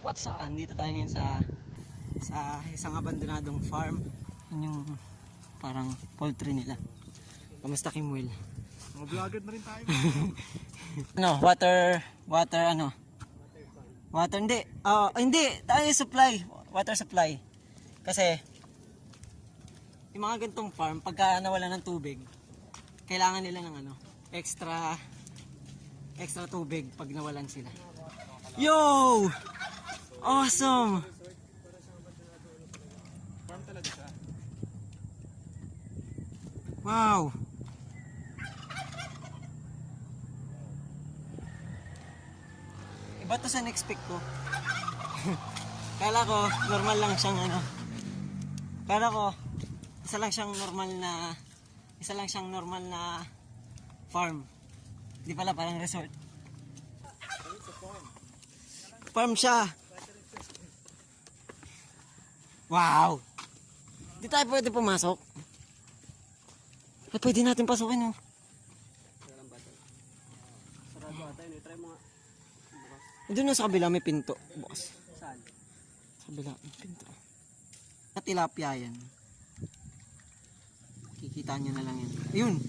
What's up? Andito tayo ngayon sa isang abandonadong farm. Yun yung parang poultry nila. Kamusta Kimwell? Mga vlogger na rin tayo. Ano, water ano? Water hindi. Hindi, tayo supply. Water supply. Kasi yung mga gantong farm, pagka nawala ng tubig, kailangan nila ng ano, extra tubig pag nawalan sila. Yo! Awesome! Farm talaga siya. Wow! Iba to sa na-expect ko. Kala ko, normal lang siyang ano. Kala ko, isa lang siyang normal na farm. Di pala, parang resort. Farm siya. Wow! Di tayo pwede pumasok. Ay, pwede natin pasukin, oh. Sarado ata yun. Try mo nga. Doon na sa kabila may pinto. Bukas. Saan? Sa kabila may pinto. At tilapia yan. Kikita nyo na lang yan. Ayun!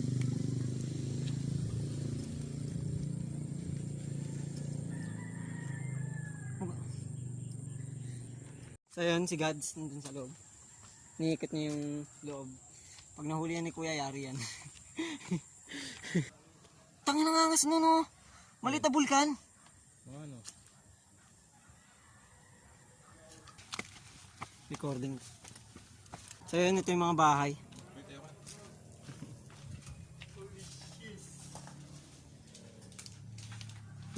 So yun, si Gads nandun sa loob. Niikot niya yung loob. Pag nahuli yan ni Kuya, yari yan. Tangin na ngangas nun, no? Malit na bulkan. Ano? Recording. So yun, ito yung mga bahay.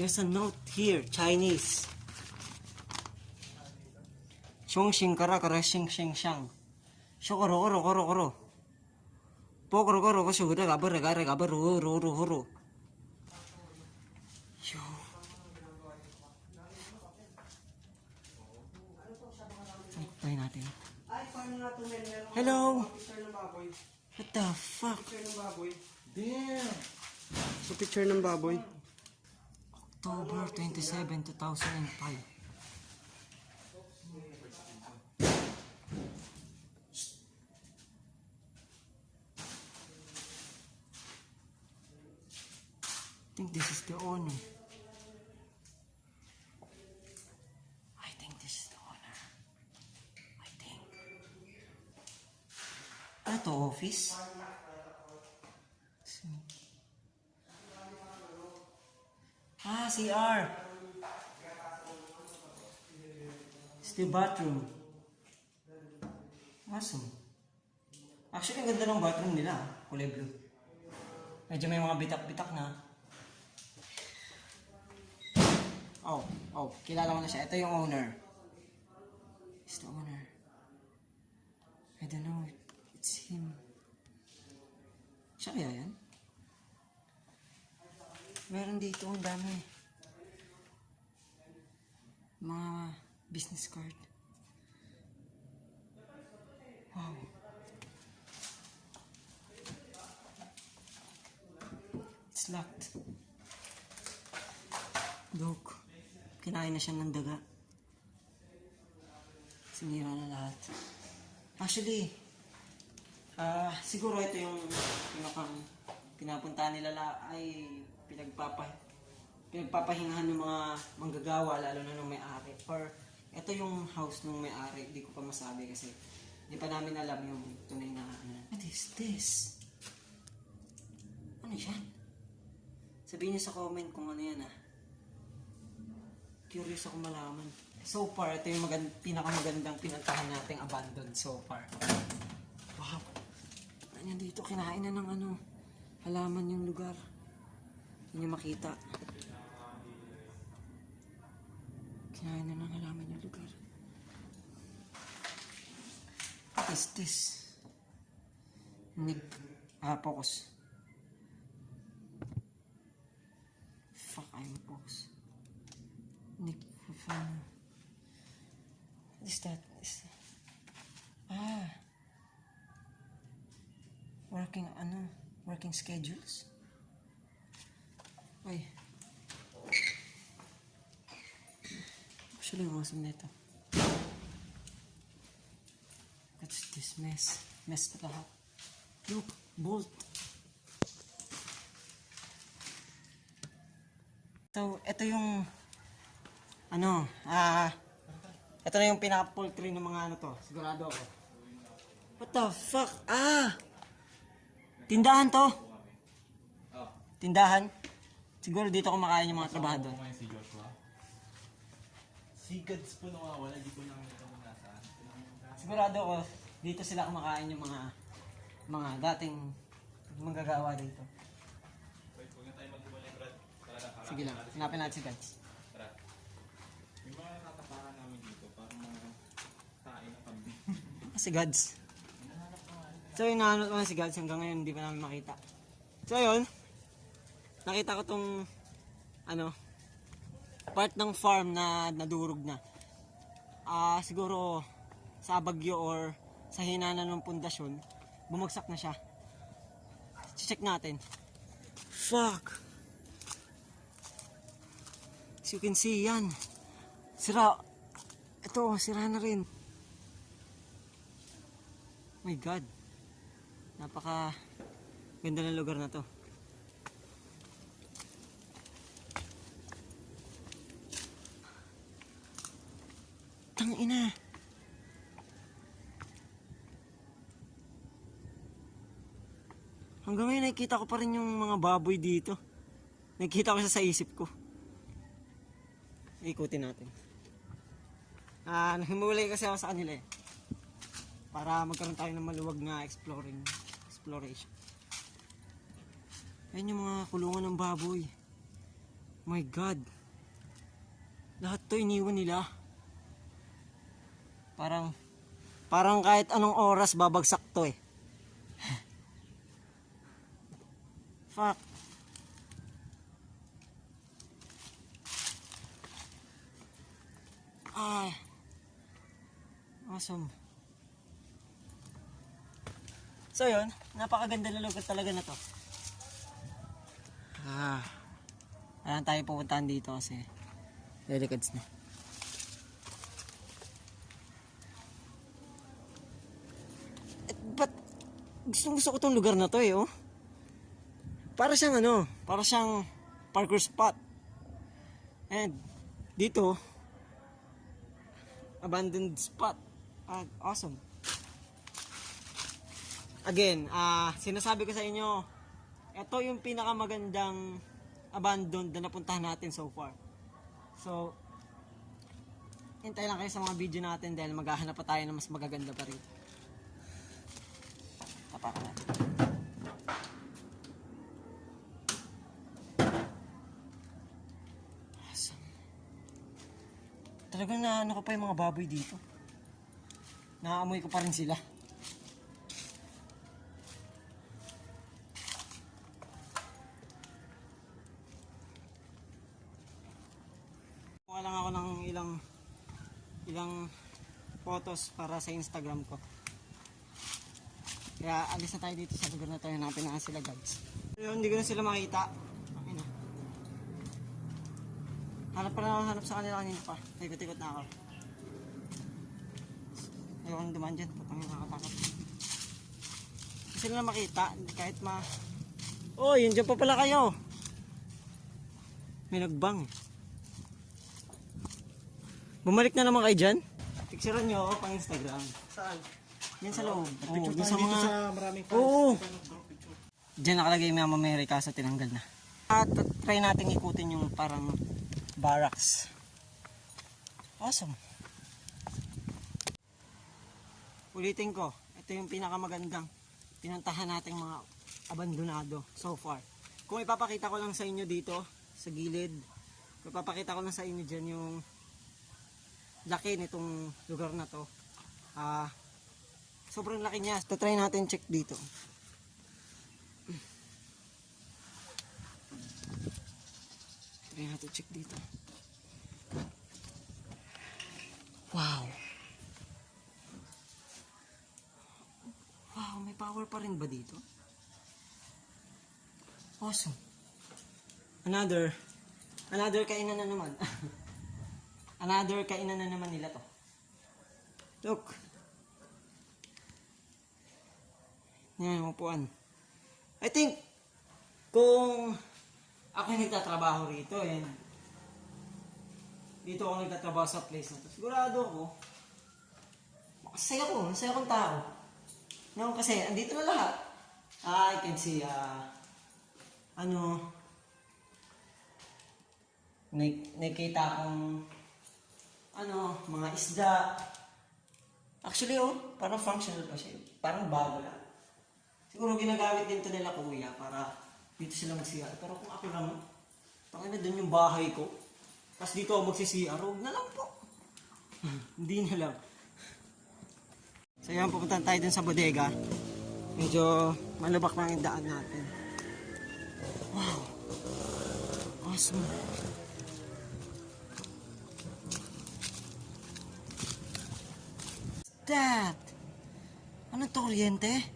There's a note here, Chinese. Xiong xing kara kara xing xing xiang. Shokoro koro koro koro. Pokoro koro ko shura gabar gare gabar ru ru ru ru. Yo. Tayo natin. Hello. What the fuck? Damn! So picture ng baboy. October 27, 2005. I think this is the owner. I think this is the owner. I think. Ano to, office? CR. It's the bathroom. Awesome. Actually, ang ganda ng bathroom nila. Kulay blue. Medyo may mga bitak-bitak na. Kilala ko na siya. Ito yung owner. It's the owner. I don't know. It's him. Siya kaya yan? Meron dito ang dami. Mga business card. Wow. It's locked. Look. Kinain na siya ng daga. Sinira na lahat. Actually, siguro ito yung pinakang pinapuntahan nila ay pinagpapahingahan ng mga manggagawa, lalo na ng may-ari. Or ito yung house ng may-ari, hindi ko pa masabi kasi hindi pa namin alam yung tunay na ano. What is this? Ano yan? Sabihin niyo sa comment kung ano yan, Curious ako malaman. So far, ito yung pinakamagandang pinuntahan nating abandoned so far. Wow! Ano dito? Kinain na ng halaman yung lugar. Hindi nyo makita. Kinain na ng halaman yung lugar. What is this? Focus. Fuck, I'm focus. What is that? Working schedules? Ay. Actually, ang awesome nito. What's this mess? Mess na lahat. Look, bolt. So, ito yung ito na yung pinaka-poultry ng mga ano to. Sigurado ako. What the fuck? Tindahan to. Tindahan. Siguro dito kumakain yung mga trabahador. Si Joshua. Si Gads po nawawala, di ko lang ito kung nasaan. Sigurado ako, dito sila kumakain yung mga dating manggagawa dito. Wait, huwag na tayo magkumalik, Brad. Sige lang, hanapin natin si Gads. Tara. Yung mga tatapakan namin dito, parang mga tae na kambing. Si Gads. So yun, nahanap naman si Gads hanggang ngayon hindi pa namin makita. So yun, nakita ko tong part ng farm na nadurog na. Siguro sa bagyo or sa hinana ng pundasyon, bumagsak na siya. Check natin. Fuck! As you can see, yan. Sira. Ito, sira na rin. My God. Napaka ganda ng lugar na to. Tangina. Hanggang ngayon nakikita ko pa rin yung mga baboy dito. Nakikita ko siya sa isip ko. Ikutin natin. Nahimulay kasi ako sa kanila eh. Para magkaroon tayo ng maluwag na exploration. Ayan yung mga kulungan ng baboy. My God. Lahat to iniwan nila. Parang kahit anong oras babagsak to eh. Fuck. Awesome. So yun, napakaganda na lugar talaga na to. Ayan tayo pupuntahan dito kasi delicates na. But gusto ko tong lugar na to eh, oh. Para siyang parkour spot. And dito abandoned spot. Awesome. Again, sinasabi ko sa inyo, ito yung pinakamagandang abandoned na napuntahan natin so far. So, hintay lang kayo sa mga video natin dahil maghahanap pa tayo ng mas magaganda pa rin. Tapakan natin. Awesome. Talagang naano ko pa yung mga baboy dito. Naamoy ko pa rin sila. Kuha lang ako ng ilang photos para sa Instagram ko. Kaya alis na tayo dito sa lugar na tayo. Hanapin na sila guys. Hindi ko na sila makita. Okay na. Hanap sa kanila kanina pa. Ikot-ikot na ako. Ayoko nang dumaan dyan. Patang nakakatakot. Hindi sila na makita. Kahit Oh, yun dyan pa pala kayo. May nagbang. Bumalik na naman kayo dyan. Picturean nyo ako pang Instagram. Saan? Yan sa loob. Picture Dun tayo dito sa maraming fans. Oo. Diyan nakalagay yung Mama Mary kaso tinanggal na. At try natin ikutin yung parang barracks. Awesome. Ulitin ko, ito yung pinakamagandang pinuntahan nating mga abandonado so far. Kung ipapakita ko lang sa inyo dito sa gilid, ipapakita ko lang sa inyo dyan yung laki nitong lugar na to. Sobrang laki niya. So, try natin check dito. Try natin check dito. Wow. Wow, may power pa rin ba dito? Awesome. Another kainan na naman. Another kainan na naman nila to. Look. Yan, upuan. I think, kung ako yung nagtatrabaho rito, and dito ako nagtatrabaho sa place na to, sigurado ako, masaya akong tao. No, kasi, andito na lahat. I can see, nakita akong, mga isda. Actually, parang functional pa siya. Parang bago lang. Siguro ginagamit din to nila kuya para dito sila mag-CR. Pero kung ako lang, tangin na dun yung bahay ko. Tapos dito ako magsi-CR, huwag na lang po. Hindi na lang. So yan, pupunta tayo dun sa bodega. Medyo malubak lang yung daan natin. Wow! Awesome! What's that? Ano to, kuryente?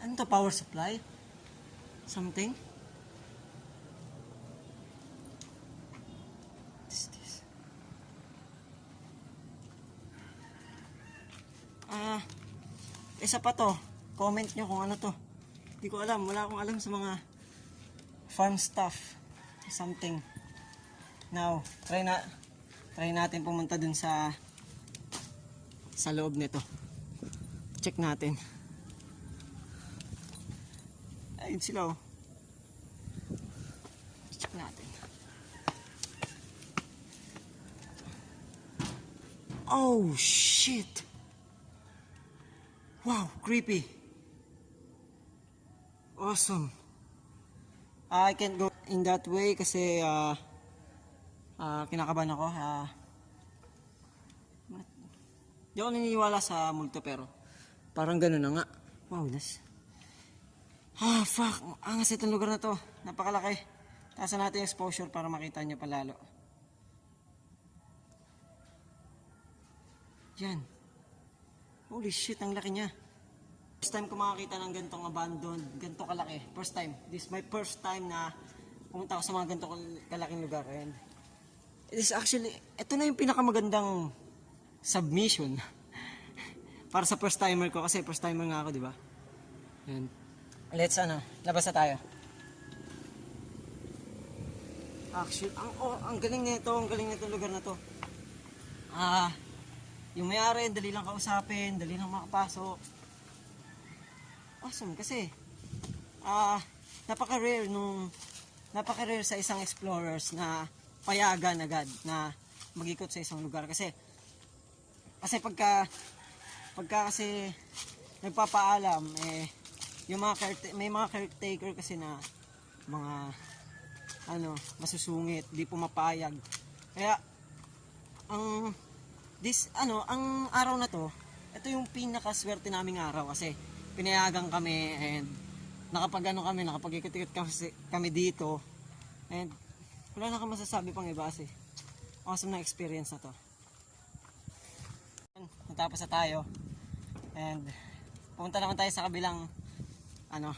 Ano to, power supply? Something? What is this? Isa pa to. Comment nyo kung ano to. Hindi ko alam. Wala akong alam sa mga farm stuff. Something. Now, try natin pumunta dun sa loob nito. Check natin. Ayun sila oh. Check natin. Oh shit! Wow, creepy. Awesome. I can't go in that way kasi kinakabahan ako. Di ako naniniwala sa multo pero parang gano'n na nga. Wow, fuck. Angas itong lugar na to. Napakalaki. Taasan natin yung exposure para makita nyo palalo. Yan. Holy shit, ang laki niya. First time ko makakita ng gantong abandoned, ganto kalaki. First time. This is my first time na pumunta ako sa mga ganto kalaking lugar. And it is actually, ito na yung pinakamagandang submission para sa first timer ko. Kasi first timer nga ako, di ba? And let's labas na tayo. Actually, ang galing nito, ang galing nitong lugar na to. Yung may-ari, dali lang kausapin, dali lang makapasok. Awesome kasi napaka-rare sa isang explorers na payagan agad na mag-ikot sa isang lugar kasi pagka kasi nagpapaalam yung may mga caretaker kasi na mga masusungit, di pumapayag. Kaya ang araw na to, ito yung pinakaswerte naming araw kasi pinayagan kami and nakapag-ikot-ikot kami dito. And wala na akong masasabi pang iba kasi awesome na experience na to. Natapos na tayo and pumunta naman tayo sa kabilang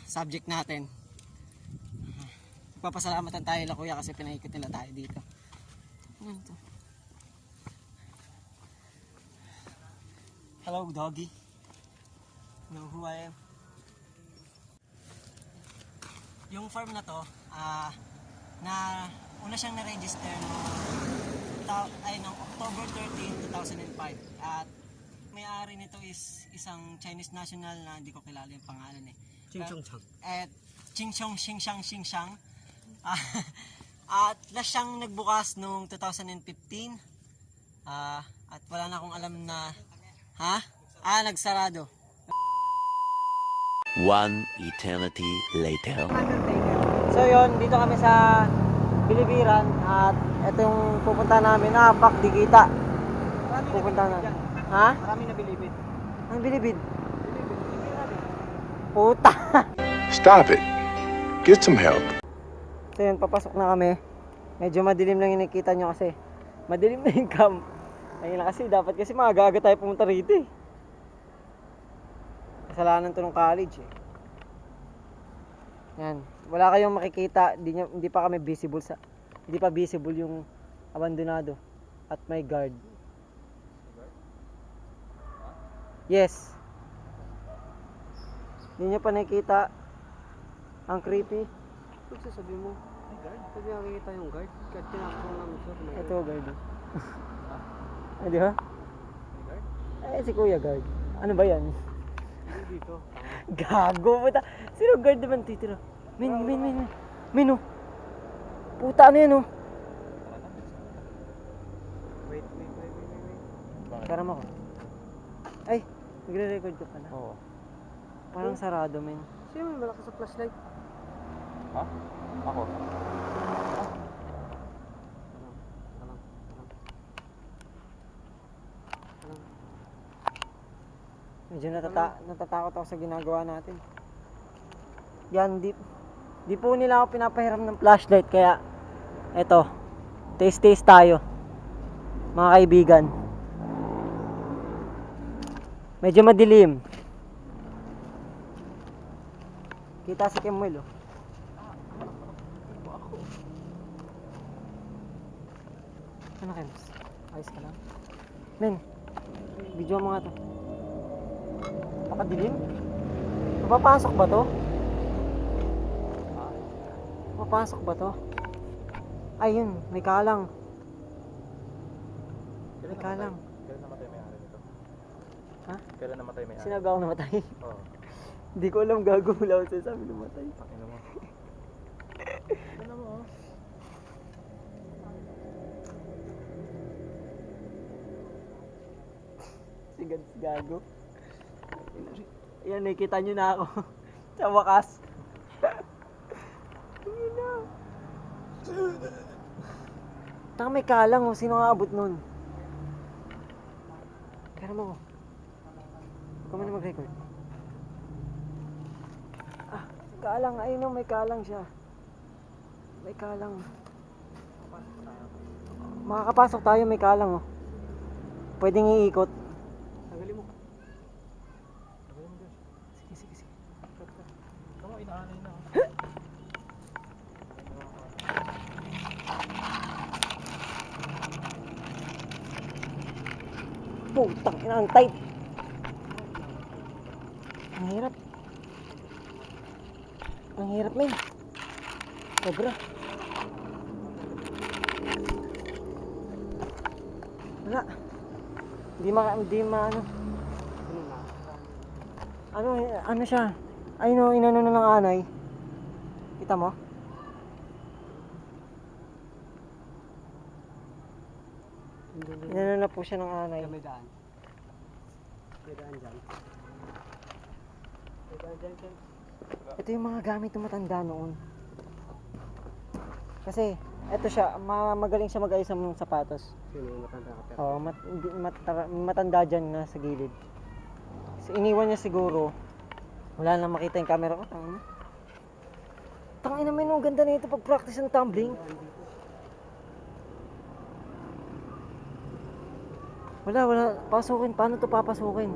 subject natin. Papasalamatan tayo la kuya kasi pinaikot nila tayo dito. Ano to? Hello doggy. Know who I am? Yung farm na to, na una siyang na-register noong October 13, 2005. At may-ari nito is isang Chinese national na hindi ko kilala yung pangalan Chingchongchang. At Xingshang. At last siyang nagbukas noong 2015. At wala na akong alam na nagsarado. One eternity later. So yon, dito kami sa Bilibiran at ito yung pupunta namin. Fuck, di kita. Pupunta namin. Marami na bilibid. Ang bilibid? Puta. Stop it. Get some help. So yun, papasok na kami. Medyo madilim lang yung nakikita nyo kasi madilim na yung camp. Ayun na kasi, dapat kasi maaga-aga tayo pumunta rito eh. Kasalanan to ng college eh. Yan. Wala kayong makikita. Hindi pa kami visible hindi pa visible yung abandonado. At may guard. Yes. Hindi nyo pa nakikita. Ang creepy. Huwag sasabi mo, ay guard? Pwede nakikita yung guard. Kahit tinakbo namin sir. May Ito guard. Ay, di ba? Eh, si Kuya guard. Ano ba yan? guard dito. Gago, puta. Sino guard naman titira? Min, oh. Puta, ano yan, oh? Wait. Karam ako. Ay, nagre-record ka pala. Oo. Parang sarado, men. Sino may malakas sa flashlight? Ha? Ako? Medyo natatakot ako sa ginagawa natin. Yan, di po nila ako pinapahiram ng flashlight, kaya eto, taste tayo. Mga kaibigan. Medyo madilim. Kita si Kemuel, oh. Ano, Kems? Ayos ka lang? Men, video mo nga to. Napakadilim? Mapapasok ba to? Mapapasok ba to? Ayun, may kalang. May kalang. Kailan namatay may-ari nito? Ha? Kailan namatay may-ari? Sinabi ako namatay. Oo. Hindi ko alam, gago, wala ako sinasabi namatay. Pakino mo. Ano mo? Sigad si gago. Ayan, nakikita nyo na ako. Sa wakas. Tingin na. Taka may kalang, oh. Sino nga abot nun? Kaya mo. Huwag ka mo na mag-record. Ah, kalang. Ayun, oh, may kalang siya. May kalang. Makakapasok tayo, may kalang, oh. Pwedeng iikot. Tagalin mo. Sige. Ikaw inaanay na. Putang ina, ang tight. Ang hirap. Ang hirap, men. Sobra. Wala. Di ma ano. Ano siya? Ayun, oh, inano na ng anay. Kita mo? Inano na po siya ng anay. May daan. May daan dyan. May daan dyan, Ken. Ito yung mga gamit ng matanda noon. Kasi, eto siya, magaling siya mag-ayos ng sapatos. Sino yung matanda ka pero? Oo, matanda dyan na sa gilid. So, iniwan niya siguro. Wala na makita yung camera ko. Tangin naman, ang ganda na ito pag practice ng tumbling. Wala. Pasukin. Paano to papasukin?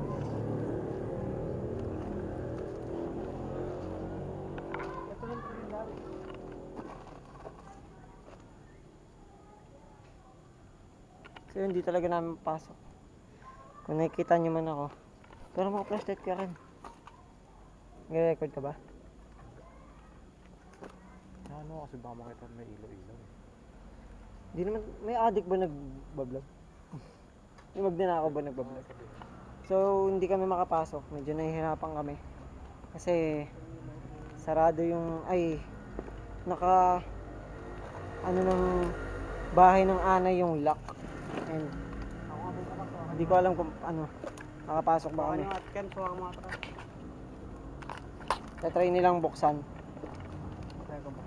So hindi talaga namin pasok. Kung nakikita nyo man ako. Pero mga flashlight ka rin. Nag-record ka ba? Ano kasi baka makita may ilaw-ilaw. Di naman, may addict ba nagbablog? Yung magnanakaw ba nagbablog? So hindi kami makapasok. Medyo nahihirapan kami. Kasi sarado yung, ano ng bahay ng anay yung lock. And hindi ko alam kung makapasok ba kami. Ken, suwak mo atrás. Tatry nilang buksan. Kaya ko ba?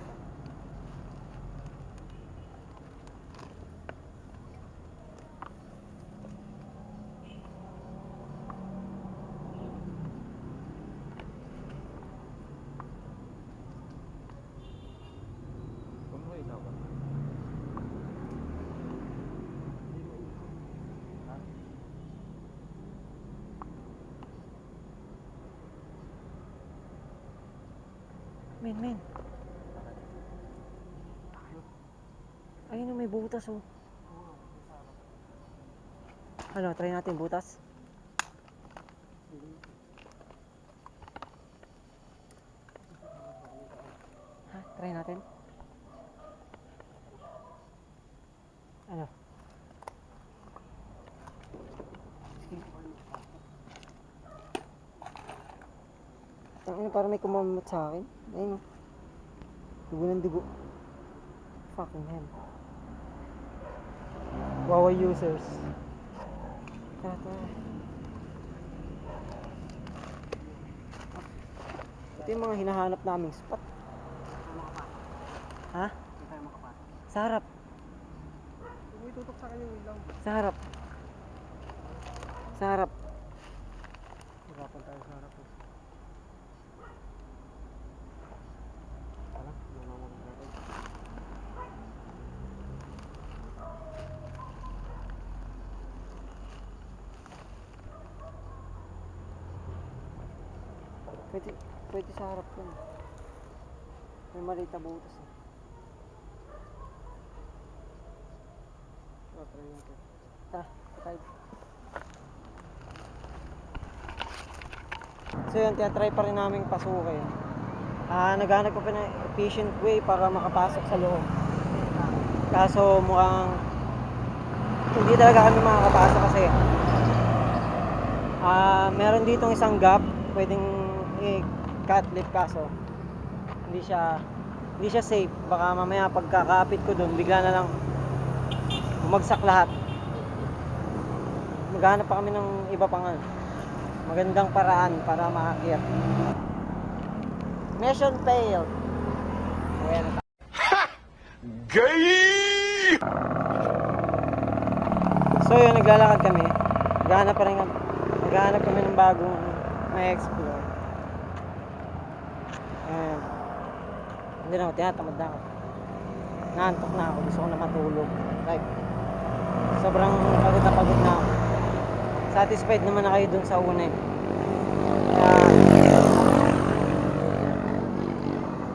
Kung may ilaw ba? Men. Ayun na, may butas oh. Ano, try natin butas? Ha, try natin? Ano? Ano, parang may kumamot sa akin. Ayun oh. Dugo ng dugo. Fucking hell. Huawei users. Tara. Ito yung mga hinahanap naming spot. Ha? Sa harap. Huwag tutok sa kanya yung ilaw. Sa harap. Sa harap. Hirapan tayo sa harap. Tara, nanaman natin. Pwede sa harap yun. May maliit na butas eh. Try natin. Tara, patay. So yun, tinatry pa rin namin pasukin. Naghanap ko pa ng efficient way para makapasok sa loob. Kaso mukhang hindi talaga kami makakapasok kasi meron ditong isang gap pwedeng i-cut lip kaso hindi siya safe. Baka mamaya pagkakapit ko dun bigla na lang bumagsak lahat. Maghanap pa kami ng iba pang magandang paraan para maakyat. Mission failed. Ayan. Gay! So yun, naglalakad kami. Naghahanap kami ng bagong may explore. Ayan. Hindi na ako, tinatamad na ako. Naantok na ako, gusto ko na matulog. Like, sobrang pagod na ako. Satisfied naman na kayo dun sa una eh.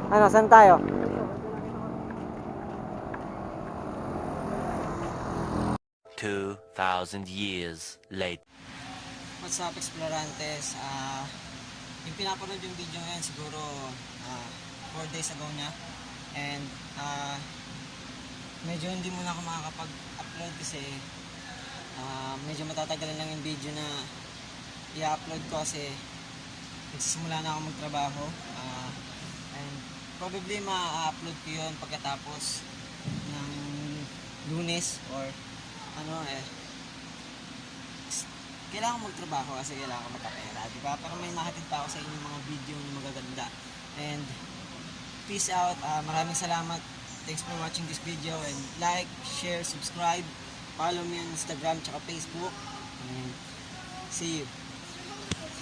Kaya, ano, saan tayo? $2,000 years later. What's up, Explorantes? Yung pinapanood yung video ngayon siguro 4 days ago na. And medyo hindi muna ako makakapag-upload kasi medyo matatagalan lang yung video na i-upload ko kasi nagsisimula na ako magtrabaho. And probably ma-upload ko yun pagkatapos ng Lunes or kailangan magtrabaho kasi kailangan magkapera, di ba? Para may makatid pa ako sa inyong mga video na magaganda. And peace out. Maraming salamat. Thanks for watching this video and like, share, subscribe, follow me on Instagram tsaka Facebook. And see you.